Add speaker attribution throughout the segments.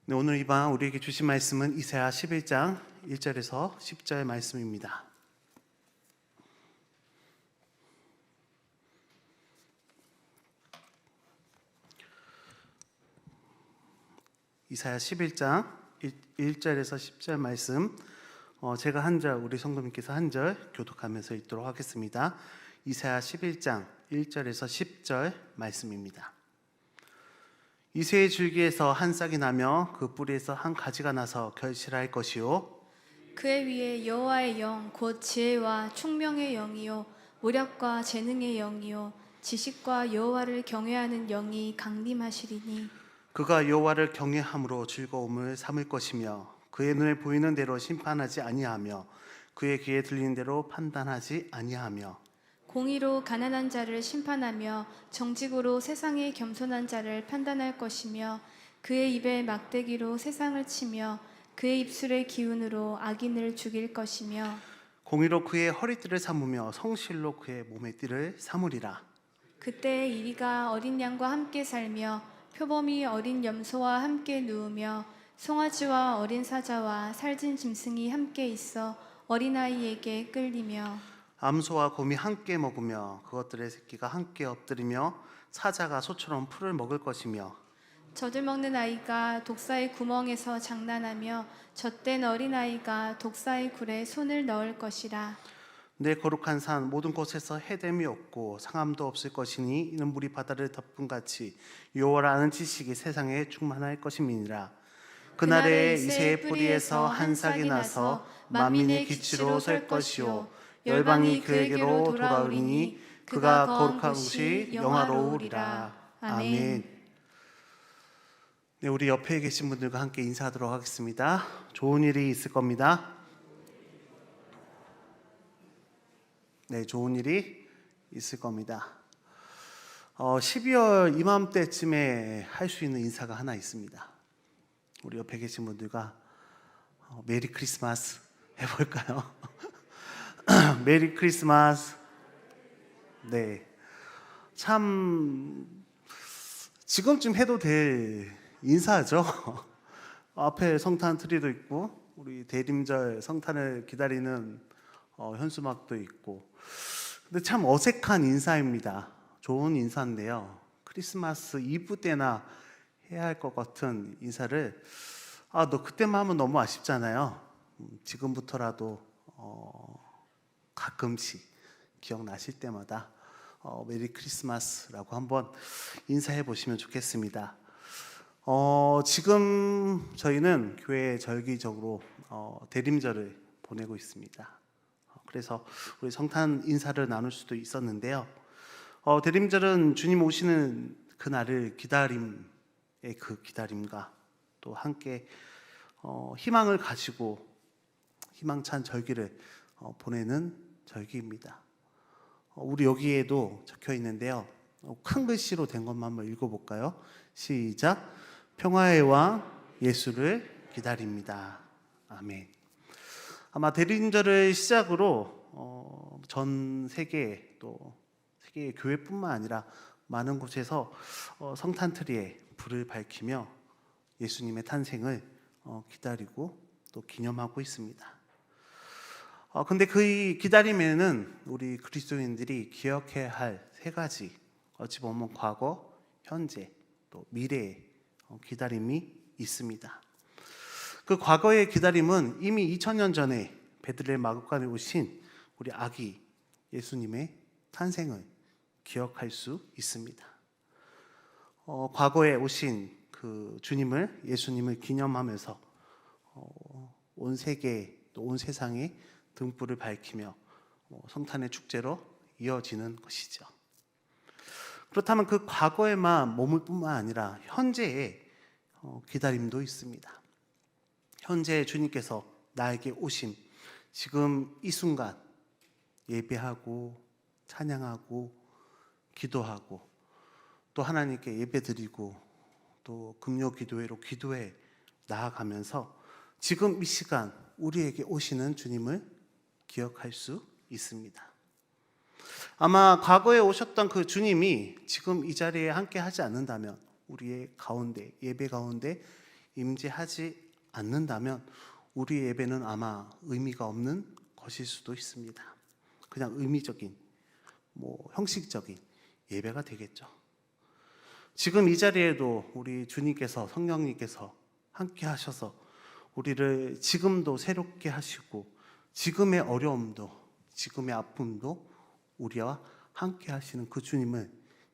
Speaker 1: 네, 오늘 이 방 우리에게 주신 말씀은 이사야 11장 1절에서 10절 말씀입니다. 이사야 11장 1절에서 10절 말씀, 제가 한 절, 우리 성도님께서 한 절 교독하면서 읽도록 하겠습니다. 이사야 11장 1절에서 10절 말씀입니다. 이새의 줄기에서 한 싹이 나며 그 뿌리에서 한 가지가 나서 결실할 것이요,
Speaker 2: 그의 위에 여호와의 영 곧 지혜와 총명의 영이요 모략과 재능의 영이요 지식과 여호와를 경외하는 영이 강림하시리니
Speaker 1: 그가 여호와를 경외함으로 즐거움을 삼을 것이며 그의 눈에 보이는 대로 심판하지 아니하며 그의 귀에 들리는 대로 판단하지 아니하며
Speaker 2: 공의로 가난한 자를 심판하며 정직으로 세상의 겸손한 자를 판단할 것이며 그의 입에 막대기로 세상을 치며 그의 입술의 기운으로 악인을 죽일 것이며
Speaker 1: 공의로 그의 허리띠를 삼으며 성실로 그의 몸의 띠를 삼으리라.
Speaker 2: 그때 이리가 어린 양과 함께 살며 표범이 어린 염소와 함께 누우며 송아지와 어린 사자와 살진 짐승이 함께 있어 어린아이에게 끌리며
Speaker 1: 암소와 곰이 함께 먹으며 그것들의 새끼가 함께 엎드리며 사자가 소처럼 풀을 먹을 것이며
Speaker 2: 젖을 먹는 아이가 독사의 구멍에서 장난하며 젖된 어린아이가 독사의 굴에 손을 넣을 것이라.
Speaker 1: 내 거룩한 산 모든 곳에서 해됨이 없고 상함도 없을 것이니 이는 물이 바다를 덮은 같이 여호와를 아는 지식이 세상에 충만할 것임이니라. 그날에 이새의 뿌리에서 한 싹이 나서 만민의 기치로 설 것이요 열방이 그에게로 돌아오리니 그가 거룩한 곳이 영화로우리라. 아멘. 네, 우리 옆에 계신 분들과 함께 인사하도록 하겠습니다. 좋은 일이 있을 겁니다. 네, 좋은 일이 있을 겁니다. 12월 이맘때쯤에 할 수 있는 인사가 하나 있습니다. 우리 옆에 계신 분들과 메리 크리스마스 해볼까요? 메리 크리스마스. 네, 참 지금쯤 해도 될 인사죠. 앞에 성탄 트리도 있고 우리 대림절 성탄을 기다리는 현수막도 있고, 근데 참 어색한 인사입니다. 좋은 인사인데요, 크리스마스 이브 때나 해야 할 것 같은 인사를 너 그때만 하면 너무 아쉽잖아요. 지금부터라도 가끔씩 기억나실 때마다 메리 크리스마스라고 한번 인사해 보시면 좋겠습니다. 지금 저희는 교회에 절기적으로 대림절을 보내고 있습니다. 그래서 우리 성탄 인사를 나눌 수도 있었는데요, 대림절은 주님 오시는 그날을 기다림의 그 기다림과 또 함께 희망을 가지고 희망찬 절기를 보내는 절기입니다. 우리 여기에도 적혀 있는데요, 큰 글씨로 된 것만 한번 읽어볼까요? 시작. 평화의 왕 예수를 기다립니다. 아멘. 아마 대림절을 시작으로 전 세계, 또 세계의 교회뿐만 아니라 많은 곳에서 성탄트리에 불을 밝히며 예수님의 탄생을 기다리고 또 기념하고 있습니다. 근데 그 기다림에는 우리 그리스도인들이 기억해야 할 세 가지, 어찌 보면 과거, 현재, 또 미래의 기다림이 있습니다. 그 과거의 기다림은 이미 2000년 전에 베들레헴 마구간에 오신 우리 아기 예수님의 탄생을 기억할 수 있습니다. 과거에 오신 그 주님을, 예수님을 기념하면서 온 세계 또 온 세상에 등불을 밝히며 성탄의 축제로 이어지는 것이죠. 그렇다면 그 과거에만 머물 뿐만 아니라 현재의 기다림도 있습니다. 현재 주님께서 나에게 오심, 지금 이 순간 예배하고 찬양하고 기도하고 또 하나님께 예배드리고 또 금요 기도회로 기도해 나아가면서 지금 이 시간 우리에게 오시는 주님을 기억할 수 있습니다. 아마 과거에 오셨던 그 주님이 지금 이 자리에 함께 하지 않는다면 우리의 가운데, 예배 가운데 임재하지 않는다면 우리 예배는 아마 의미가 없는 것일 수도 있습니다. 그냥 의미적인, 형식적인 예배가 되겠죠. 지금 이 자리에도 우리 주님께서, 성령님께서 함께 하셔서 우리를 지금도 새롭게 하시고 지금의 어려움도, 지금의 아픔도 우리와 함께 하시는 그 주님을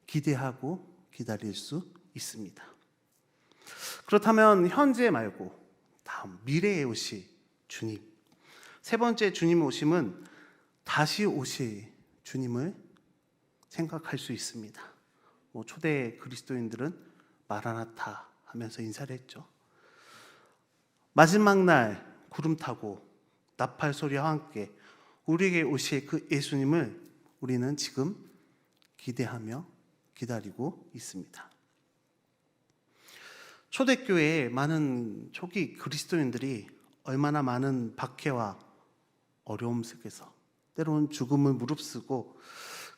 Speaker 1: 기대하고 기다릴 수 있습니다. 그렇다면 현재 말고 다음 미래에 오실 주님, 세 번째 주님 오심은 다시 오실 주님을 생각할 수 있습니다. 초대 그리스도인들은 마라나타 하면서 인사를 했죠. 마지막 날 구름 타고 나팔 소리와 함께 우리에게 오실 그 예수님을 우리는 지금 기대하며 기다리고 있습니다. 초대교회에 많은 초기 그리스도인들이 얼마나 많은 박해와 어려움 속에서 때로는 죽음을 무릅쓰고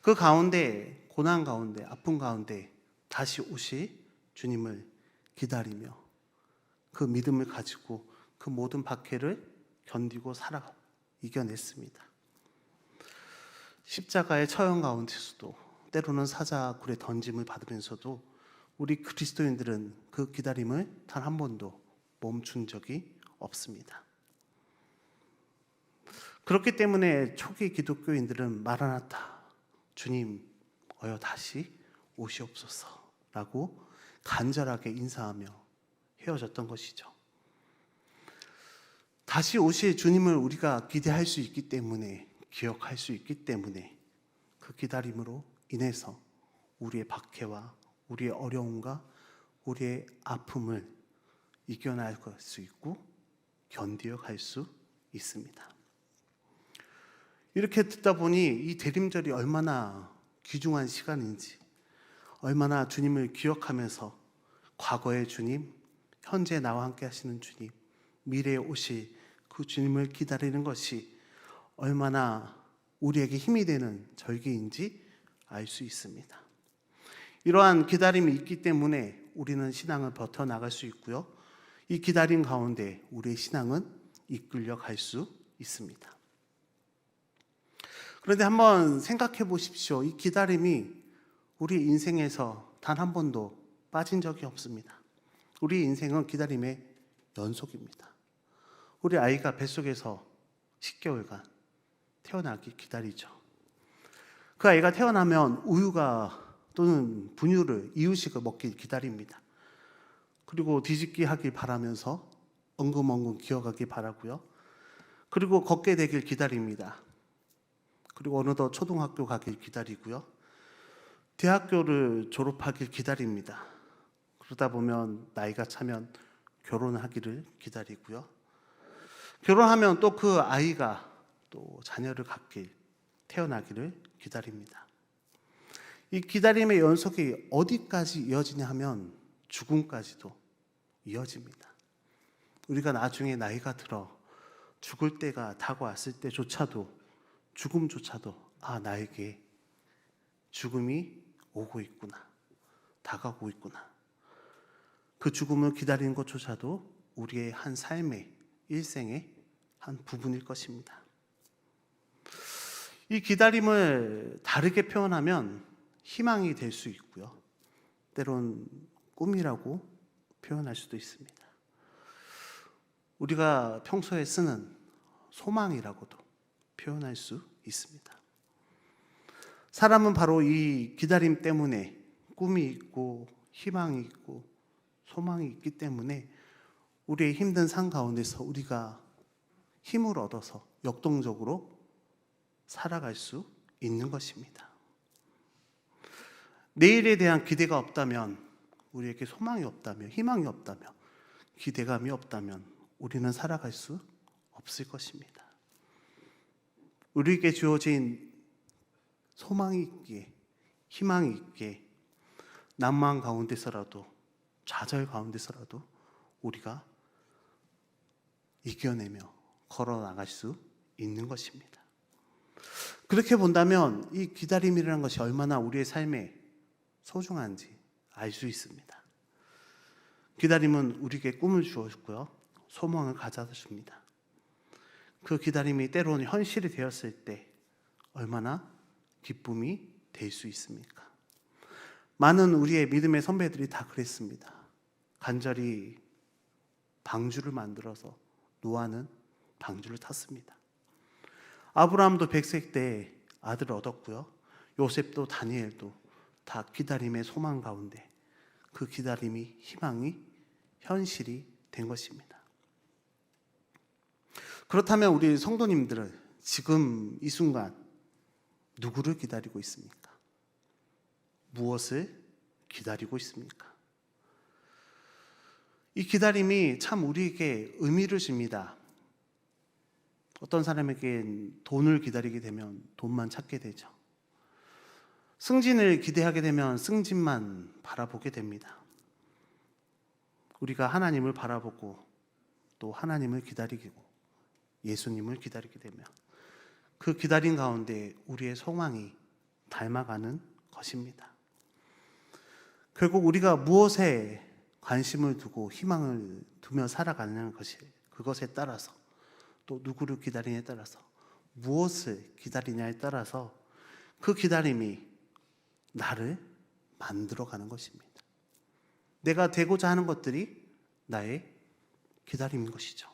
Speaker 1: 그 가운데, 고난 가운데, 아픔 가운데 다시 오실 주님을 기다리며 그 믿음을 가지고 그 모든 박해를 견디고 이겨냈습니다. 십자가의 처형 가운데서도 때로는 사자굴에 던짐을 받으면서도 우리 그리스도인들은 그 기다림을 단 한 번도 멈춘 적이 없습니다. 그렇기 때문에 초기 기독교인들은 마라나타, 주님 어여 다시 오시옵소서라고 간절하게 인사하며 헤어졌던 것이죠. 다시 오실 주님을 우리가 기대할 수 있기 때문에, 기억할 수 있기 때문에 그 기다림으로 인해서 우리의 박해와 우리의 어려움과 우리의 아픔을 이겨낼 수 있고 견디어 갈 수 있습니다. 이렇게 듣다 보니 이 대림절이 얼마나 귀중한 시간인지, 얼마나 주님을 기억하면서 과거의 주님, 현재 나와 함께 하시는 주님, 미래에 오실 그 주님을 기다리는 것이 얼마나 우리에게 힘이 되는 절기인지 알 수 있습니다. 이러한 기다림이 있기 때문에 우리는 신앙을 버텨나갈 수 있고요. 이 기다림 가운데 우리의 신앙은 이끌려 갈 수 있습니다. 그런데 한번 생각해 보십시오. 이 기다림이 우리 인생에서 단 한 번도 빠진 적이 없습니다. 우리 인생은 기다림의 연속입니다. 우리 아이가 뱃속에서 10개월간 태어나기 기다리죠. 그 아이가 태어나면 우유가 또는 분유를, 이유식을 먹길 기다립니다. 그리고 뒤집기 하길 바라면서 엉금엉금 기어가길 바라고요. 그리고 걷게 되길 기다립니다. 그리고 어느덧 초등학교 가길 기다리고요. 대학교를 졸업하길 기다립니다. 그러다 보면 나이가 차면 결혼하기를 기다리고요. 결혼하면 또 그 아이가 또 자녀를 갖길, 태어나기를 기다립니다. 이 기다림의 연속이 어디까지 이어지냐 하면 죽음까지도 이어집니다. 우리가 나중에 나이가 들어 죽을 때가 다가왔을 때조차도, 죽음조차도 나에게 죽음이 오고 있구나, 다가오고 있구나. 그 죽음을 기다리는 것조차도 우리의 한 삶의, 일생의 한 부분일 것입니다. 이 기다림을 다르게 표현하면 희망이 될 수 있고요. 때론 꿈이라고 표현할 수도 있습니다. 우리가 평소에 쓰는 소망이라고도 표현할 수 있습니다. 사람은 바로 이 기다림 때문에 꿈이 있고 희망이 있고 소망이 있기 때문에 우리의 힘든 삶 가운데서 우리가 힘을 얻어서 역동적으로 살아갈 수 있는 것입니다. 내일에 대한 기대가 없다면, 우리에게 소망이 없다면, 희망이 없다면, 기대감이 없다면 우리는 살아갈 수 없을 것입니다. 우리에게 주어진 소망이 있기에, 희망이 있기에 난망 가운데서라도, 좌절 가운데서라도 우리가 이겨내며 걸어나갈 수 있는 것입니다. 그렇게 본다면 이 기다림이라는 것이 얼마나 우리의 삶에 소중한지 알 수 있습니다. 기다림은 우리에게 꿈을 주었고요, 소망을 가져다 줍니다. 그 기다림이 때로는 현실이 되었을 때 얼마나 기쁨이 될 수 있습니까? 많은 우리의 믿음의 선배들이 다 그랬습니다. 간절히 방주를 만들어서 노아는 방주를 탔습니다. 아브라함도 100세 때 아들을 얻었고요, 요셉도 다니엘도 다 기다림의 소망 가운데 그 기다림이 희망이 현실이 된 것입니다. 그렇다면 우리 성도님들은 지금 이 순간 누구를 기다리고 있습니까? 무엇을 기다리고 있습니까? 이 기다림이 참 우리에게 의미를 줍니다. 어떤 사람에겐 돈을 기다리게 되면 돈만 찾게 되죠. 승진을 기대하게 되면 승진만 바라보게 됩니다. 우리가 하나님을 바라보고 또 하나님을 기다리고 예수님을 기다리게 되면 그 기다림 가운데 우리의 소망이 닮아가는 것입니다. 결국 우리가 무엇에 관심을 두고 희망을 두며 살아가는 것이, 그것에 따라서 또 누구를 기다리냐에 따라서 무엇을 기다리냐에 따라서 그 기다림이 나를 만들어가는 것입니다. 내가 되고자 하는 것들이 나의 기다림인 것이죠.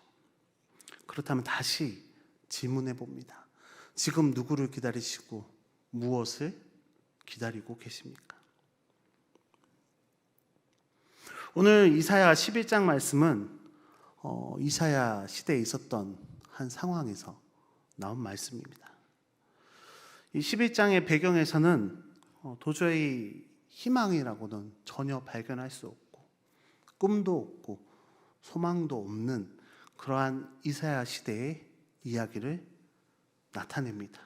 Speaker 1: 그렇다면 다시 질문해 봅니다. 지금 누구를 기다리시고 무엇을 기다리고 계십니까? 오늘 이사야 11장 말씀은 이사야 시대에 있었던 한 상황에서 나온 말씀입니다. 이 11장의 배경에서는 도저히 희망이라고는 전혀 발견할 수 없고 꿈도 없고 소망도 없는 그러한 이사야 시대의 이야기를 나타냅니다.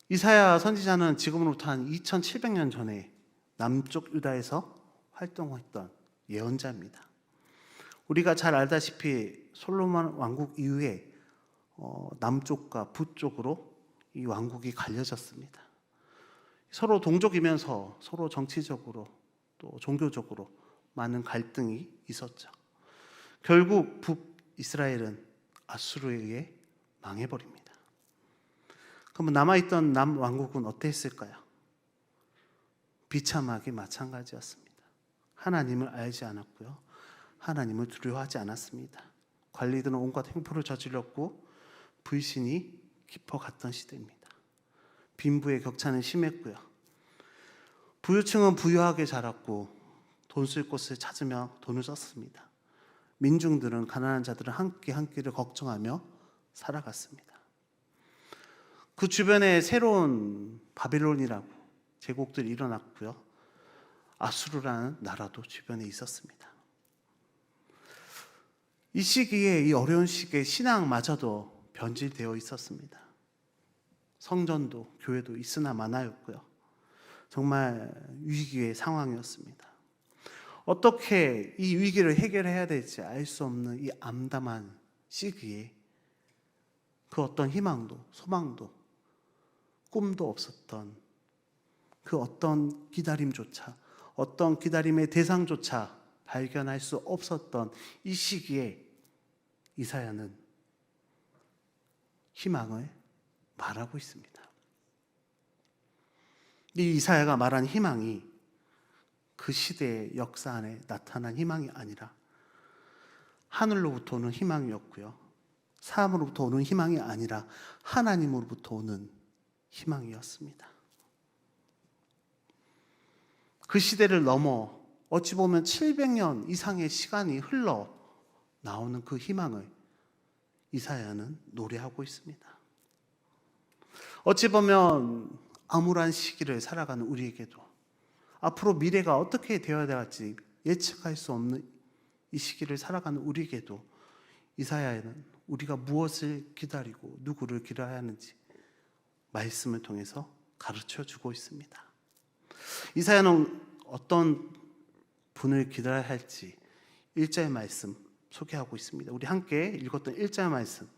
Speaker 1: 이사야 선지자는 지금으로부터 한 2700년 전에 남쪽 유다에서 활동했던 예언자입니다. 우리가 잘 알다시피 솔로몬 왕국 이후에 남쪽과 북쪽으로 이 왕국이 갈려졌습니다. 서로 동족이면서 서로 정치적으로 또 종교적으로 많은 갈등이 있었죠. 결국 북이스라엘은 아수르에 의해 망해버립니다. 그러면 남아있던 남왕국은 어땠을까요? 비참하게 마찬가지였습니다. 하나님을 알지 않았고요, 하나님을 두려워하지 않았습니다. 관리들은 온갖 행포를 저질렀고 불신이 깊어갔던 시대입니다. 빈부의 격차는 심했고요, 부유층은 부유하게 자랐고 돈 쓸 곳을 찾으며 돈을 썼습니다. 민중들은, 가난한 자들은 한 끼 한 끼를 걱정하며 살아갔습니다. 그 주변에 새로운 바벨론이라고 제국들이 일어났고요, 아수르라는 나라도 주변에 있었습니다. 이 시기에, 이 어려운 시기에 신앙마저도 변질되어 있었습니다. 성전도 교회도 있으나 마나였고요, 정말 위기의 상황이었습니다. 어떻게 이 위기를 해결해야 될지 알 수 없는 이 암담한 시기에 그 어떤 희망도 소망도 꿈도 없었던 그 어떤 기다림조차, 어떤 기다림의 대상조차 발견할 수 없었던 이 시기에 이사야는 희망을 말하고 있습니다. 이 이사야가 말한 희망이 그 시대의 역사 안에 나타난 희망이 아니라 하늘로부터 오는 희망이었고요, 사람으로부터 오는 희망이 아니라 하나님으로부터 오는 희망이었습니다. 그 시대를 넘어 어찌 보면 700년 이상의 시간이 흘러 나오는 그 희망을 이사야는 노래하고 있습니다. 어찌 보면 암울한 시기를 살아가는 우리에게도 앞으로 미래가 어떻게 되어야 할지 예측할 수 없는 이 시기를 살아가는 우리에게도 이사야는 우리가 무엇을 기다리고 누구를 기다려야 하는지 말씀을 통해서 가르쳐주고 있습니다. 이사야는 어떤 분을 기다려야 할지 1절 말씀 소개하고 있습니다. 우리 함께 읽었던 1절 말씀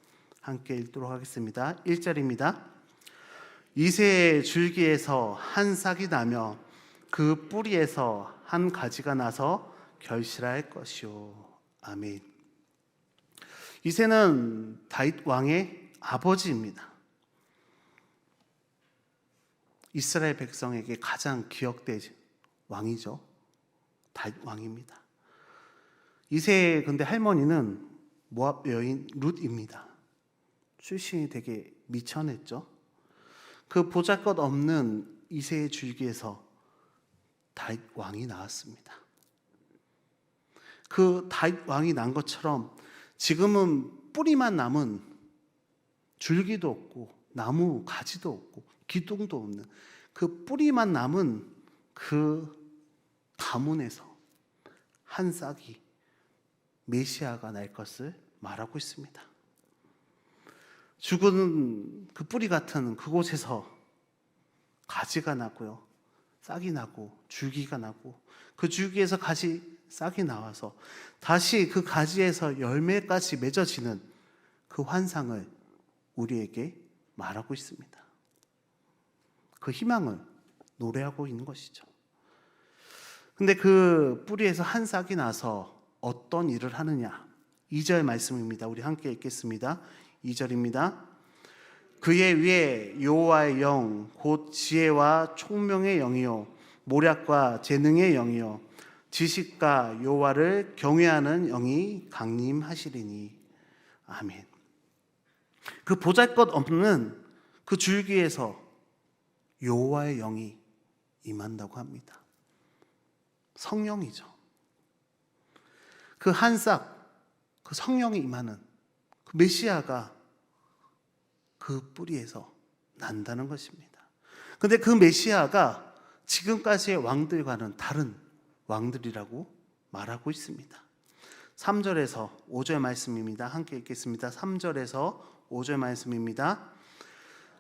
Speaker 1: 함께 읽도록 하겠습니다. 1절입니다. 이새의 줄기에서 한 싹이 나며 그 뿌리에서 한 가지가 나서 결실할 것이요. 아멘. 이새는 다윗 왕의 아버지입니다. 이스라엘 백성에게 가장 기억된 왕이죠. 다윗 왕입니다. 이새의 근데 할머니는 모압 여인 룻입니다. 출신이 되게 미천했죠. 그 보잘것없는 이새의 줄기에서 다윗 왕이 나왔습니다. 그 다윗 왕이 난 것처럼 지금은 뿌리만 남은, 줄기도 없고 나무 가지도 없고 기둥도 없는 그 뿌리만 남은 그 가문에서 한 싹이 메시아가 날 것을 말하고 있습니다. 죽은 그 뿌리 같은 그곳에서 가지가 나고요, 싹이 나고 줄기가 나고, 그 줄기에서 싹이 나와서 다시 그 가지에서 열매까지 맺어지는 그 환상을 우리에게 말하고 있습니다. 그 희망을 노래하고 있는 것이죠. 근데 그 뿌리에서 한 싹이 나서 어떤 일을 하느냐? 2절 말씀입니다. 우리 함께 읽겠습니다. 2절입니다. 그의 위에 여호와의 영 곧 지혜와 총명의 영이요 모략과 재능의 영이요 지식과 여호와를 경외하는 영이 강림하시리니. 아멘. 그 보잘것없는 그 줄기에서 여호와의 영이 임한다고 합니다. 성령이죠. 그 한 싹, 그 성령이 임하는 그 메시아가 그 뿌리에서 난다는 것입니다. 그런데 그 메시아가 지금까지의 왕들과는 다른 왕들이라고 말하고 있습니다. 3절에서 5절 말씀입니다. 함께 읽겠습니다. 3절에서 5절 말씀입니다.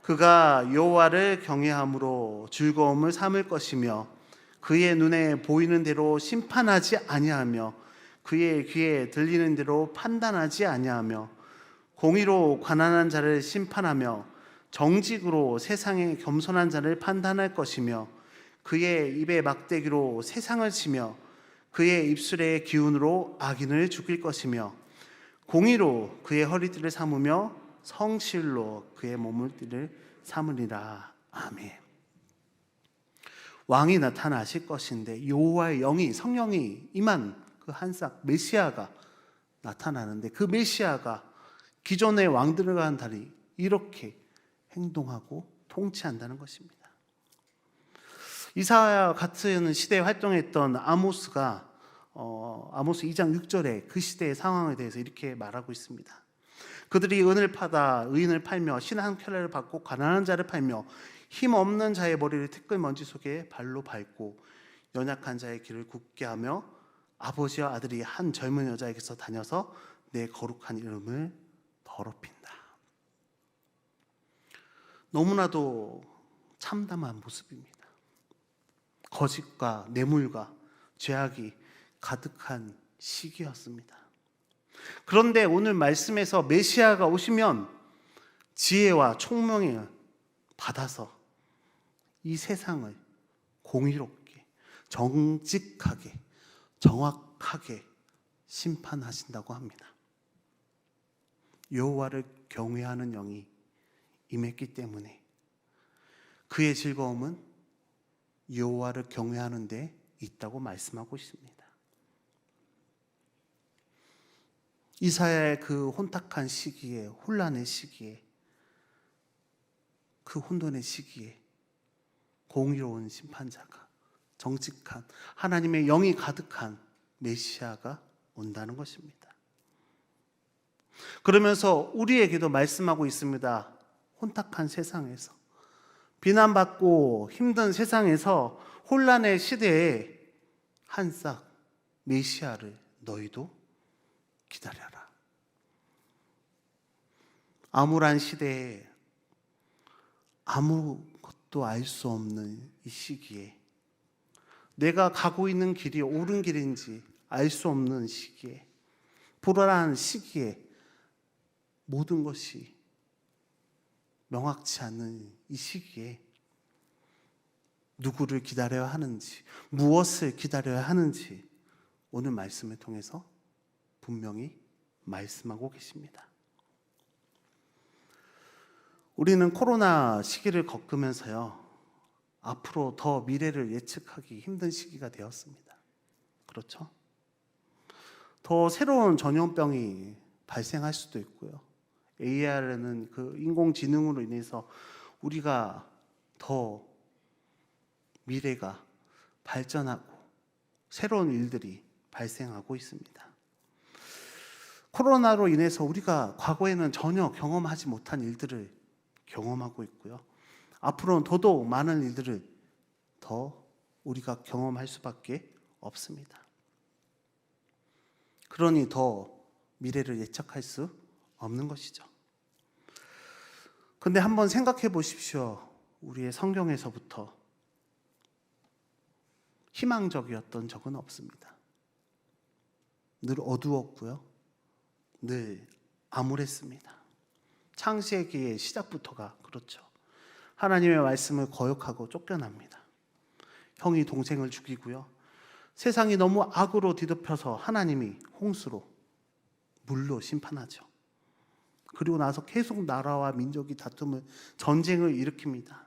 Speaker 1: 그가 여호와를 경외함으로 즐거움을 삼을 것이며 그의 눈에 보이는 대로 심판하지 아니하며 그의 귀에 들리는 대로 판단하지 아니하며 공의로 가난한 자를 심판하며 정직으로 세상에 겸손한 자를 판단할 것이며 그의 입에 막대기로 세상을 치며 그의 입술의 기운으로 악인을 죽일 것이며 공의로 그의 허리띠를 삼으며 성실로 그의 몸뚱이를 삼으리라. 아멘. 왕이 나타나실 것인데 여호와의 영이, 성령이 임한 그 한 싹 메시아가 나타나는데 그 메시아가 기존의 왕들과는 달리 이렇게 행동하고 통치한다는 것입니다. 이사야 같은 시대에 활동했던 아모스가 아모스 2장 6절에 그 시대의 상황에 대해서 이렇게 말하고 있습니다. 그들이 은을 파다 의인을 팔며 신 한 켤레를 받고 가난한 자를 팔며 힘없는 자의 머리를 티끌먼지 속에 발로 밟고 연약한 자의 길을 굳게 하며 아버지와 아들이 한 젊은 여자에게서 다녀서 내 거룩한 이름을 더럽힌다. 너무나도 참담한 모습입니다. 거짓과 뇌물과 죄악이 가득한 시기였습니다. 그런데 오늘 말씀에서 메시아가 오시면 지혜와 총명을 받아서 이 세상을 공의롭게, 정직하게, 정확하게 심판하신다고 합니다. 여호와를 경외하는 영이 임했기 때문에 그의 즐거움은 여호와를 경외하는 데 있다고 말씀하고 있습니다. 이사야의 그 혼탁한 시기에, 혼란의 시기에, 그 혼돈의 시기에 공의로운 심판자가, 정직한 하나님의 영이 가득한 메시아가 온다는 것입니다. 그러면서 우리에게도 말씀하고 있습니다. 혼탁한 세상에서, 비난받고 힘든 세상에서, 혼란의 시대에 한 싹 메시아를 너희도 기다려라. 암울한 시대에 아무것도 알 수 없는 이 시기에, 내가 가고 있는 길이 옳은 길인지 알 수 없는 시기에, 불안한 시기에, 모든 것이 명확치 않은 이 시기에 누구를 기다려야 하는지, 무엇을 기다려야 하는지 오늘 말씀을 통해서 분명히 말씀하고 계십니다. 우리는 코로나 시기를 겪으면서요, 앞으로 더 미래를 예측하기 힘든 시기가 되었습니다. 그렇죠? 더 새로운 전염병이 발생할 수도 있고요. AI라는 그 인공지능으로 인해서 우리가 더 미래가 발전하고 새로운 일들이 발생하고 있습니다. 코로나로 인해서 우리가 과거에는 전혀 경험하지 못한 일들을 경험하고 있고요. 앞으로는 더더욱 많은 일들을 더 우리가 경험할 수밖에 없습니다. 그러니 더 미래를 예측할 수 없는 것이죠. 근데 한번 생각해 보십시오. 우리의 성경에서부터 희망적이었던 적은 없습니다. 늘 어두웠고요. 늘 암울했습니다. 창세기의 시작부터가 그렇죠. 하나님의 말씀을 거역하고 쫓겨납니다. 형이 동생을 죽이고요. 세상이 너무 악으로 뒤덮여서 하나님이 홍수로, 물로 심판하죠. 그리고 나서 계속 나라와 민족이 다툼을, 전쟁을 일으킵니다.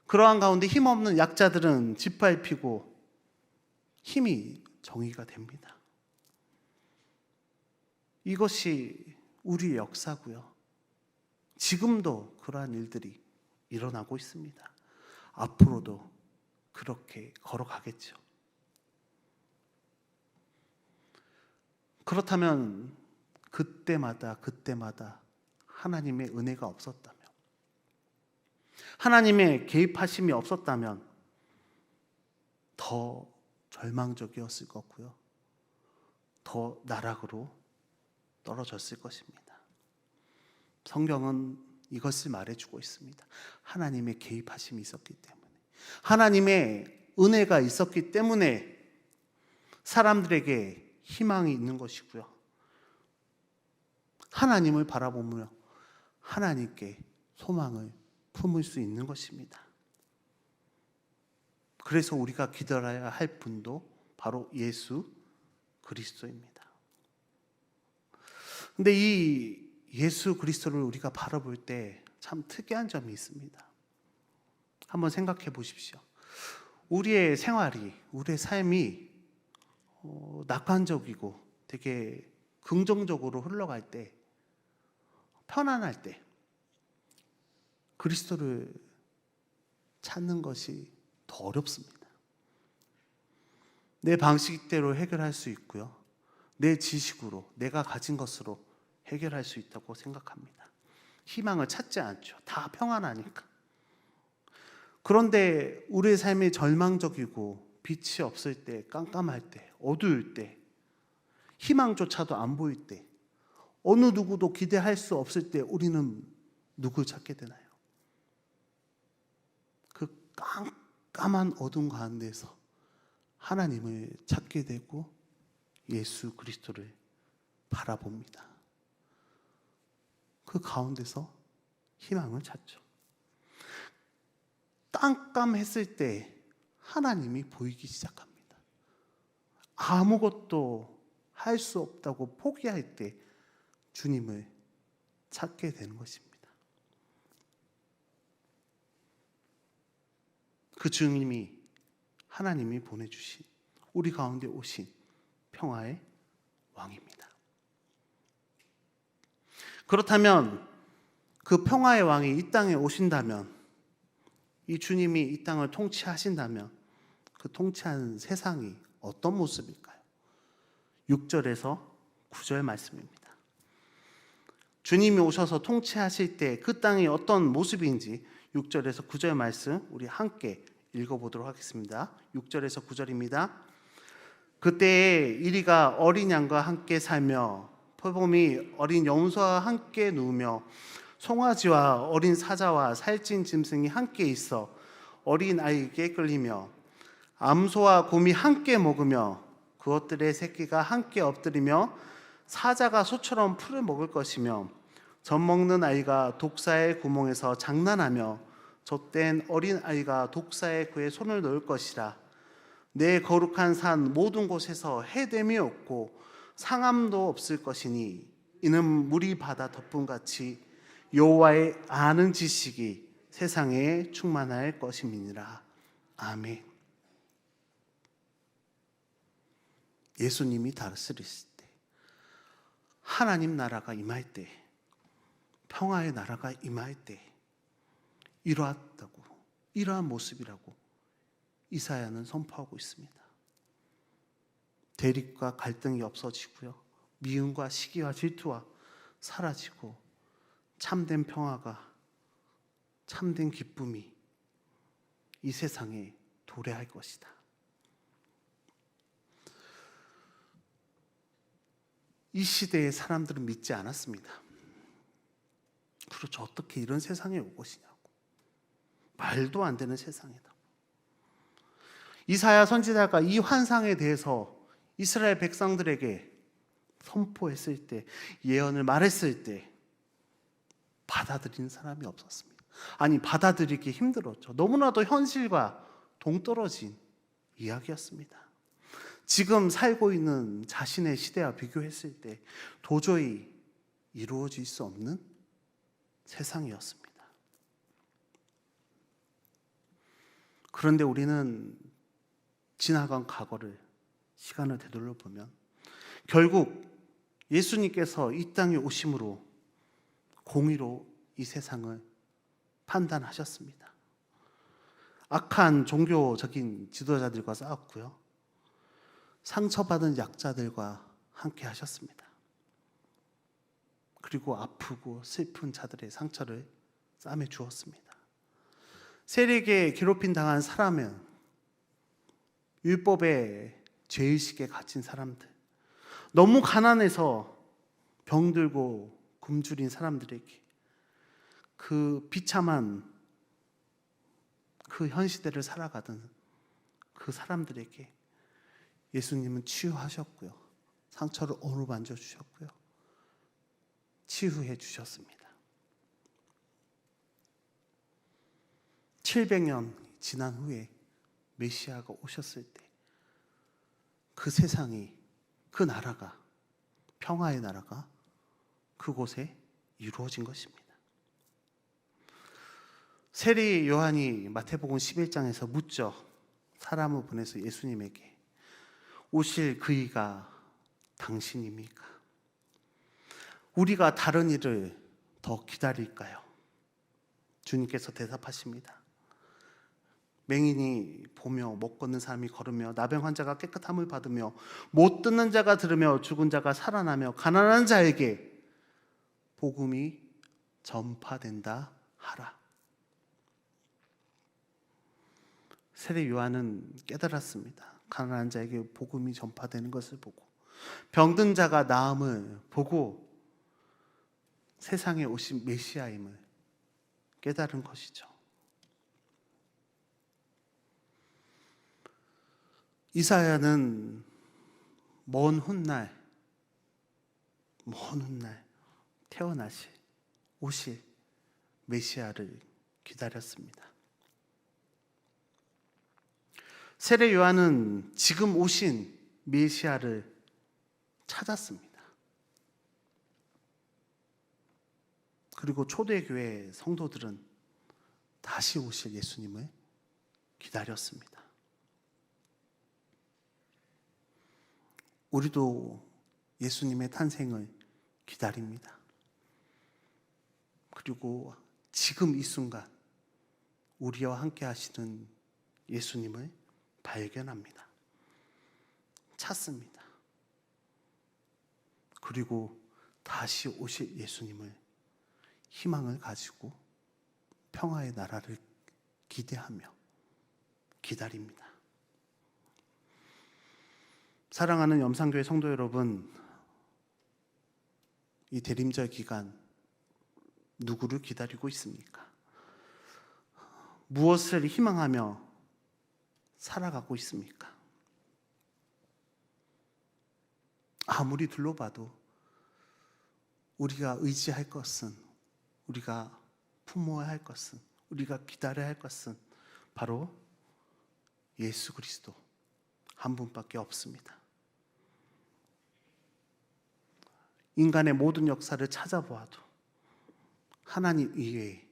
Speaker 1: 그러한 가운데 힘없는 약자들은 짓밟히고 힘이 정의가 됩니다. 이것이 우리의 역사고요. 지금도 그러한 일들이 일어나고 있습니다. 앞으로도 그렇게 걸어가겠죠. 그렇다면 그때마다 하나님의 은혜가 없었다면, 하나님의 개입하심이 없었다면 더 절망적이었을 거고요. 더 나락으로 떨어졌을 것입니다. 성경은 이것을 말해주고 있습니다. 하나님의 개입하심이 있었기 때문에, 하나님의 은혜가 있었기 때문에 사람들에게 희망이 있는 것이고요. 하나님을 바라보며 하나님께 소망을 품을 수 있는 것입니다. 그래서 우리가 기다려야 할 분도 바로 예수 그리스도입니다. 근데 이 예수 그리스도를 우리가 바라볼 때 참 특이한 점이 있습니다. 한번 생각해 보십시오. 우리의 생활이, 우리의 삶이 낙관적이고 되게 긍정적으로 흘러갈 때, 편안할 때 그리스도를 찾는 것이 더 어렵습니다. 내 방식대로 해결할 수 있고요. 내 지식으로, 내가 가진 것으로 해결할 수 있다고 생각합니다. 희망을 찾지 않죠. 다 평안하니까. 그런데 우리의 삶이 절망적이고 빛이 없을 때, 깜깜할 때, 어두울 때, 희망조차도 안 보일 때, 어느 누구도 기대할 수 없을 때 우리는 누굴 찾게 되나요? 그 깜깜한 어둠 가운데서 하나님을 찾게 되고 예수 그리스도를 바라봅니다. 그 가운데서 희망을 찾죠. 깜깜했을 때 하나님이 보이기 시작합니다. 아무것도 할 수 없다고 포기할 때 주님을 찾게 되는 것입니다. 그 주님이, 하나님이 보내주신, 우리 가운데 오신 평화의 왕입니다. 그렇다면 그 평화의 왕이 이 땅에 오신다면, 이 주님이 이 땅을 통치하신다면 그 통치하는 세상이 어떤 모습일까요? 6절에서 9절 말씀입니다. 주님이 오셔서 통치하실 때 그 땅이 어떤 모습인지 6절에서 9절 말씀 우리 함께 읽어보도록 하겠습니다. 6절에서 9절입니다. 그때에 이리가 어린 양과 함께 살며 표범이 어린 염소와 함께 누우며 송아지와 어린 사자와 살찐 짐승이 함께 있어 어린 아이에게 끌리며 암소와 곰이 함께 먹으며 그것들의 새끼가 함께 엎드리며 사자가 소처럼 풀을 먹을 것이며 젖 먹는 아이가 독사의 구멍에서 장난하며 젖된 어린 아이가 독사의 그의 손을 놓을 것이라. 내 거룩한 산 모든 곳에서 해됨이 없고 상함도 없을 것이니 이는 물이 바다 덮음같이 여호와의 아는 지식이 세상에 충만할 것임이니라. 아멘. 예수님이 다스리실 때, 하나님 나라가 임할 때, 평화의 나라가 임할 때 이러한 모습이라고 이사야는 선포하고 있습니다. 대립과 갈등이 없어지고요, 미움과 시기와 질투와 사라지고 참된 평화가, 참된 기쁨이 이 세상에 도래할 것이다. 이 시대의 사람들은 믿지 않았습니다. 그렇죠. 어떻게 이런 세상에 올 것이냐고. 말도 안 되는 세상이다. 이사야 선지자가 이 환상에 대해서 이스라엘 백성들에게 선포했을 때, 예언을 말했을 때 받아들인 사람이 없었습니다. 아니, 받아들이기 힘들었죠. 너무나도 현실과 동떨어진 이야기였습니다. 지금 살고 있는 자신의 시대와 비교했을 때 도저히 이루어질 수 없는 세상이었습니다. 그런데 우리는 지나간 과거를, 시간을 되돌려 보면 결국 예수님께서 이 땅에 오심으로 공의로 이 세상을 판단하셨습니다. 악한 종교적인 지도자들과 싸웠고요, 상처받은 약자들과 함께 하셨습니다. 그리고 아프고 슬픈 자들의 상처를 싸매 주었습니다. 세리에게 괴롭힘 당한 사람은 율법의 죄의식에 갇힌 사람들, 너무 가난해서 병들고 굶주린 사람들에게, 그 비참한 그 현 시대를 살아가던 그 사람들에게 예수님은 치유하셨고요, 상처를 어루만져 주셨고요, 치유해 주셨습니다. 700년 지난 후에 메시아가 오셨을 때 그 세상이, 그 나라가, 평화의 나라가 그곳에 이루어진 것입니다. 세리 요한이 마태복음 11장에서 묻죠. 사람을 보내서 예수님에게, 오실 그이가 당신입니까? 우리가 다른 일을 더 기다릴까요? 주님께서 대답하십니다. 맹인이 보며, 못 걷는 사람이 걸으며, 나병 환자가 깨끗함을 받으며, 못 듣는 자가 들으며, 죽은 자가 살아나며, 가난한 자에게 복음이 전파된다 하라. 세례 요한은 깨달았습니다. 가난한 자에게 복음이 전파되는 것을 보고, 병든 자가 나음을 보고 세상에 오신 메시아임을 깨달은 것이죠. 이사야는 먼 훗날 태어나실, 오실 메시아를 기다렸습니다. 세례 요한은 지금 오신 메시아를 찾았습니다. 그리고 초대교회 성도들은 다시 오실 예수님을 기다렸습니다. 우리도 예수님의 탄생을 기다립니다. 그리고 지금 이 순간 우리와 함께 하시는 예수님을 발견합니다. 찾습니다. 그리고 다시 오실 예수님을 희망을 가지고 평화의 나라를 기대하며 기다립니다. 사랑하는 염산교회 성도 여러분, 이 대림절 기간 누구를 기다리고 있습니까? 무엇을 희망하며 살아가고 있습니까? 아무리 둘러봐도 우리가 의지할 것은, 우리가 품어야 할 것은, 우리가 기다려야 할 것은 바로 예수 그리스도, 한 분밖에 없습니다. 인간의 모든 역사를 찾아보아도 하나님 이외에,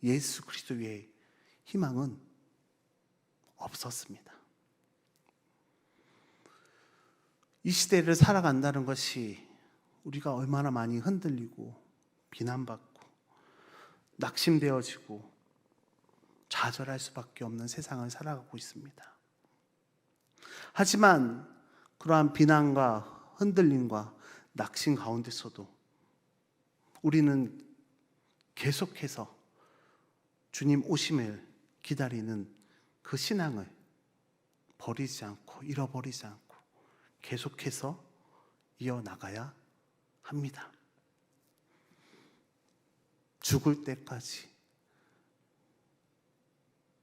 Speaker 1: 예수 그리스도 외에 희망은 없었습니다. 이 시대를 살아간다는 것이 우리가 얼마나 많이 흔들리고 비난받고 낙심되어지고 좌절할 수밖에 없는 세상을 살아가고 있습니다. 하지만 그러한 비난과 흔들림과 낙심 가운데서도 우리는 계속해서 주님 오심을 기다리는 그 신앙을 버리지 않고 잃어버리지 않고 계속해서 이어나가야 합니다. 죽을 때까지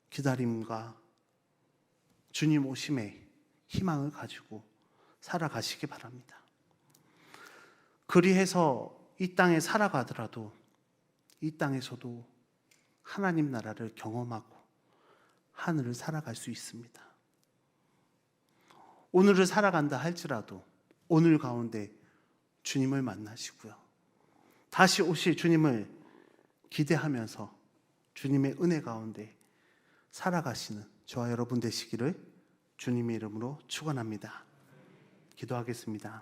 Speaker 1: 기다림과 주님 오심에 희망을 가지고 살아가시기 바랍니다. 그리해서 이 땅에 살아가더라도 이 땅에서도 하나님 나라를 경험하고 하늘을 살아갈 수 있습니다. 오늘을 살아간다 할지라도 오늘 가운데 주님을 만나시고요. 다시 오실 주님을 기대하면서 주님의 은혜 가운데 살아가시는 저와 여러분 되시기를 주님의 이름으로 축원합니다. 기도하겠습니다.